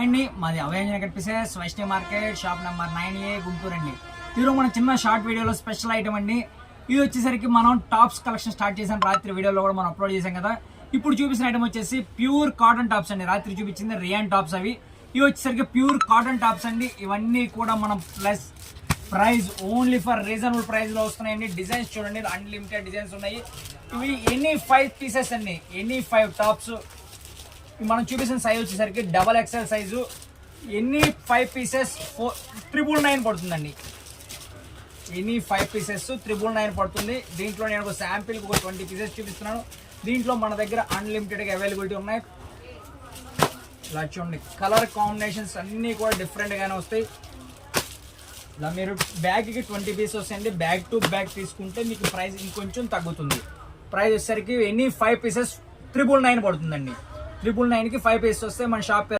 అండి మాది అవేంజర్ కనిపిసెస్ Vaishnavi market shop number 9A Guntur అండి. ఈరోజు మన చిన్న షార్ట్ వీడియోలో స్పెషల్ ఐటమ్ అండి. ఇది వచ్చేసరికి మనం టాప్స్ కలెక్షన్ స్టార్ట్ చేసాం. రాత్రి వీడియోలో కూడా మనం అప్లోడ్ చేసాం కదా. ఇప్పుడు చూపించిన ఐటమ్ వచ్చేసి ప్యూర్ కాటన్ టాప్స్ అండి. రాత్రి చూపించింది రియాన్ టాప్స్ అవి. ఇవి వచ్చేసరికి ప్యూర్ కాటన్ టాప్స్ అండి. ఇవన్నీ కూడా మనం plus price only for reasonable price లో వస్తున్నాయండి. డిజైన్స్ చూడండి, అన్లిమిటెడ్ డిజైన్స్ ఉన్నాయి. ఇవి ఎనీ 5 పీసెస్ అండి, ఎనీ 5 టాప్స్. మనం చూపించిన సైజ్ వచ్చేసరికి XXL సైజు. ఎన్ని 5 పీసెస్ 999 పడుతుందండి. ఎనీ 5 పీసెస్ 999 పడుతుంది. దీంట్లో నేను ఒక శాంపిల్ ఒక 20 పీసెస్ చూపిస్తున్నాను. దీంట్లో మన దగ్గర అన్లిమిటెడ్గా అవైలబిలిటీ ఉన్నాయి. ఇలా చూడండి, కలర్ కాంబినేషన్స్ అన్నీ కూడా డిఫరెంట్గానే వస్తాయి. ఇలా మీరు బ్యాగ్కి 20 పీసెస్ వస్తాయండి. బ్యాగ్ టు బ్యాగ్ తీసుకుంటే మీకు ప్రైస్ ఇంకొంచెం తగ్గుతుంది. ప్రైస్ వచ్చేసరికి ఎన్ని 5 పీసెస్ 999 పడుతుందండి. 999కి 5 పీసెస్ వస్తే మన షాప్